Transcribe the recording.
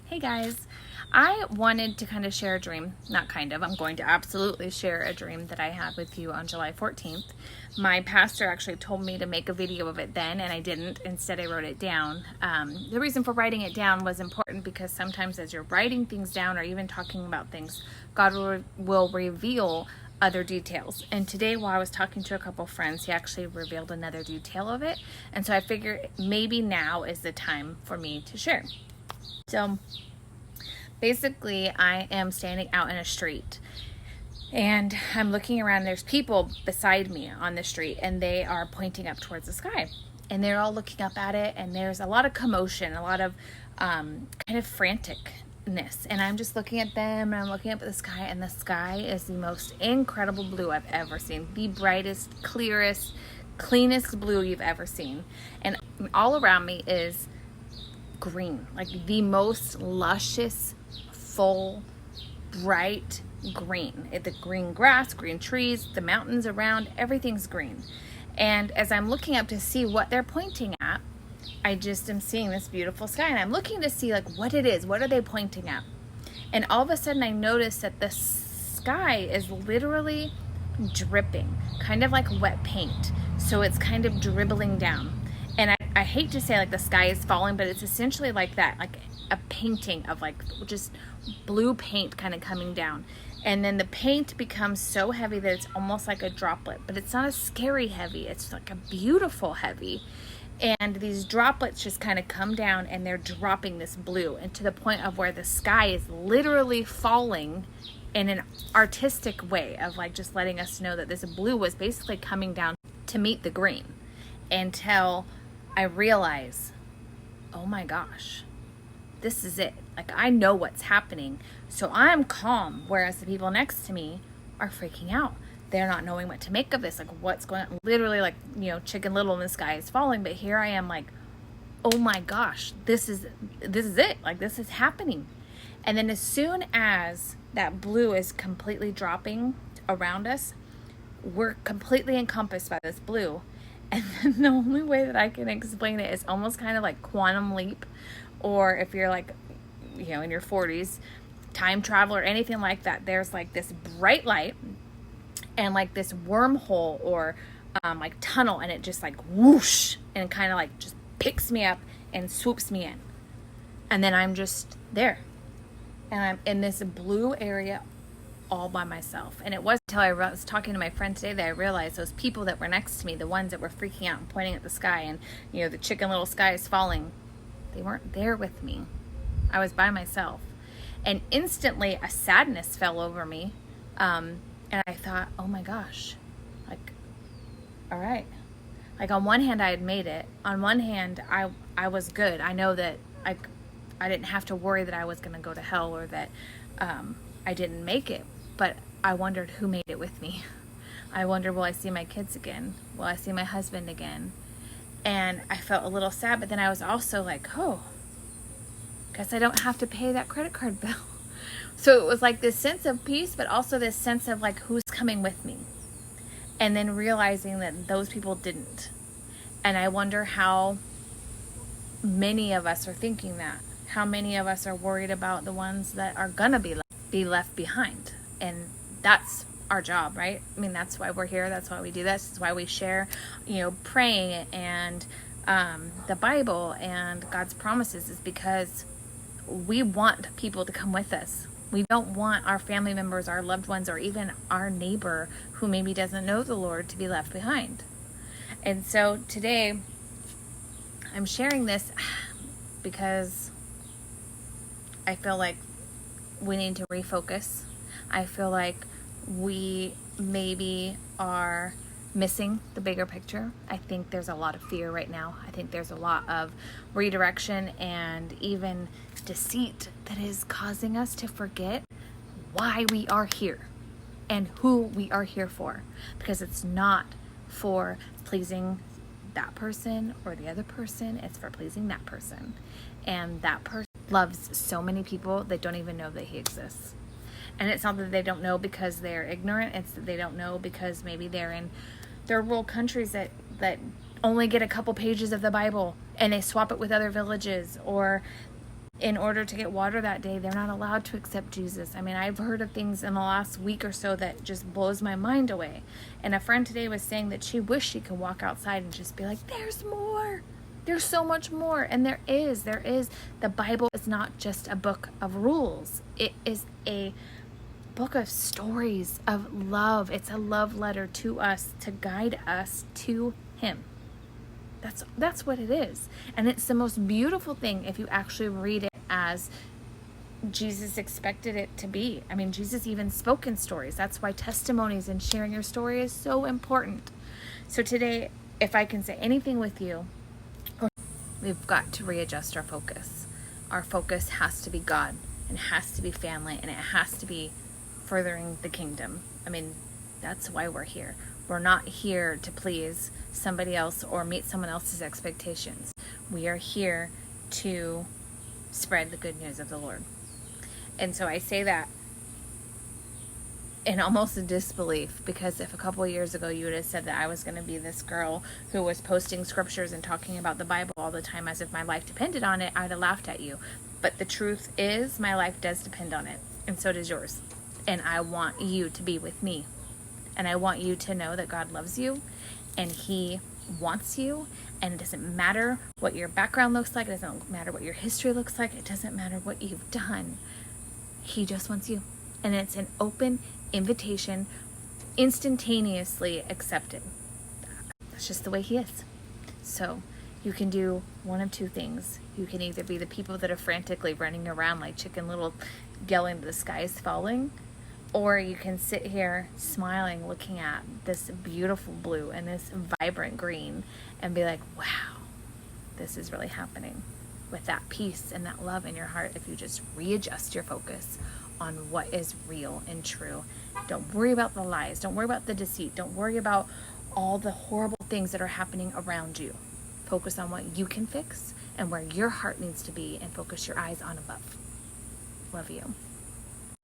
Hey guys, I wanted to kind of share a dream, not kind of, I'm going to absolutely share a dream that I had with you on July 14th. My pastor actually told me to make a video of it then, and I didn't. Instead, I wrote it down. The reason for writing it down was important because sometimes as you're writing things down or even talking about things, God will reveal other details. And today, while I was talking to a couple friends, he actually revealed another detail of it. And so I figured maybe now is the time for me to share. So basically, I am standing out in a street and I'm looking around. There's people beside me on the street and they are pointing up towards the sky and they're all looking up at it, and there's a lot of commotion, a lot of kind of franticness, and I'm just looking at them and I'm looking up at the sky, and the sky is the most incredible blue I've ever seen. The brightest, clearest, cleanest blue you've ever seen. And all around me is green, like the most luscious, full, bright green. The green grass, green trees, the mountains around, everything's green. And as I'm looking up to see what they're pointing at, I just am seeing this beautiful sky, and I'm looking to see like what it is, what are they pointing at? And all of a sudden I notice that the sky is literally dripping, kind of like wet paint. So it's kind of dribbling down. And I hate to say like the sky is falling, but it's essentially like that, like a painting of like just blue paint kind of coming down. And then the paint becomes so heavy that it's almost like a droplet, but it's not a scary heavy. It's like a beautiful heavy. And these droplets just kind of come down and they're dropping this blue, and to the point of where the sky is literally falling in an artistic way of like just letting us know that this blue was basically coming down to meet the green, until I realize, oh my gosh, this is it. Like, I know what's happening. So I'm calm, whereas the people next to me are freaking out. They're not knowing what to make of this. Like, what's going on? Literally, like, Chicken Little in the sky is falling. But here I am like, oh my gosh, this is it. Like, this is happening. And then as soon as that blue is completely dropping around us, we're completely encompassed by this blue. And then the only way that I can explain it is almost kind of like quantum leap, or if you're like, in your 40s, time travel or anything like that. There's like this bright light and like this wormhole or like tunnel, and it just like whoosh and kind of like just picks me up and swoops me in. And then I'm just there. And I'm in this blue area all by myself. And it wasn't until I was talking to my friend today that I realized those people that were next to me, the ones that were freaking out and pointing at the sky and, the Chicken Little sky is falling, they weren't there with me. I was by myself. And instantly a sadness fell over me. And I thought, oh my gosh, like, all right. Like, on one hand, I had made it. On one hand, I was good. I know that I didn't have to worry that I was going to go to hell, or that I didn't make it. But I wondered who made it with me. I wondered, will I see my kids again? Will I see my husband again? And I felt a little sad, but then I was also like, oh, guess I don't have to pay that credit card bill. So it was like this sense of peace, but also this sense of like, who's coming with me? And then realizing that those people didn't. And I wonder how many of us are thinking that. How many of us are worried about the ones that are gonna be left behind. And that's our job, right? I mean, that's why we're here. That's why we do this. That's why we share, praying and the Bible and God's promises, is because we want people to come with us. We don't want our family members, our loved ones, or even our neighbor who maybe doesn't know the Lord to be left behind. And so today I'm sharing this because I feel like we need to refocus. I feel like we maybe are missing the bigger picture. I think there's a lot of fear right now. I think there's a lot of redirection and even deceit that is causing us to forget why we are here and who we are here for. Because it's not for pleasing that person or the other person. It's for pleasing that person. And that person loves so many people that don't even know that he exists. And it's not that they don't know because they're ignorant. It's that they don't know because maybe they're in third world countries that only get a couple pages of the Bible and they swap it with other villages, or in order to get water that day, they're not allowed to accept Jesus. I mean, I've heard of things in the last week or so that just blows my mind away. And a friend today was saying that she wished she could walk outside and just be like, there's more. There's so much more. And there is. The Bible is not just a book of rules. It is a book of stories of love. It's a love letter to us to guide us to Him. That's what it is. And it's the most beautiful thing if you actually read it as Jesus expected it to be. I mean, Jesus even spoke in stories. That's why testimonies and sharing your story is so important. So today, if I can say anything with you, we've got to readjust our focus. Our focus has to be God, and it has to be family, and it has to be furthering the kingdom. I mean, that's why we're here. We're not here to please somebody else or meet someone else's expectations. We are here to spread the good news of the Lord. And so I say that in almost a disbelief, because if a couple of years ago you would have said that I was going to be this girl who was posting scriptures and talking about the Bible all the time as if my life depended on it, I'd have laughed at you. But the truth is, my life does depend on it, and so does yours. And I want you to be with me. And I want you to know that God loves you, and He wants you, and it doesn't matter what your background looks like, it doesn't matter what your history looks like, it doesn't matter what you've done. He just wants you. And it's an open invitation, instantaneously accepted. That's just the way He is. So you can do one of two things. You can either be the people that are frantically running around like Chicken Little, yelling the sky is falling, or you can sit here smiling, looking at this beautiful blue and this vibrant green and be like, wow, this is really happening, with that peace and that love in your heart if you just readjust your focus on what is real and true. Don't worry about the lies. Don't worry about the deceit. Don't worry about all the horrible things that are happening around you. Focus on what you can fix and where your heart needs to be, and focus your eyes on above. Love you.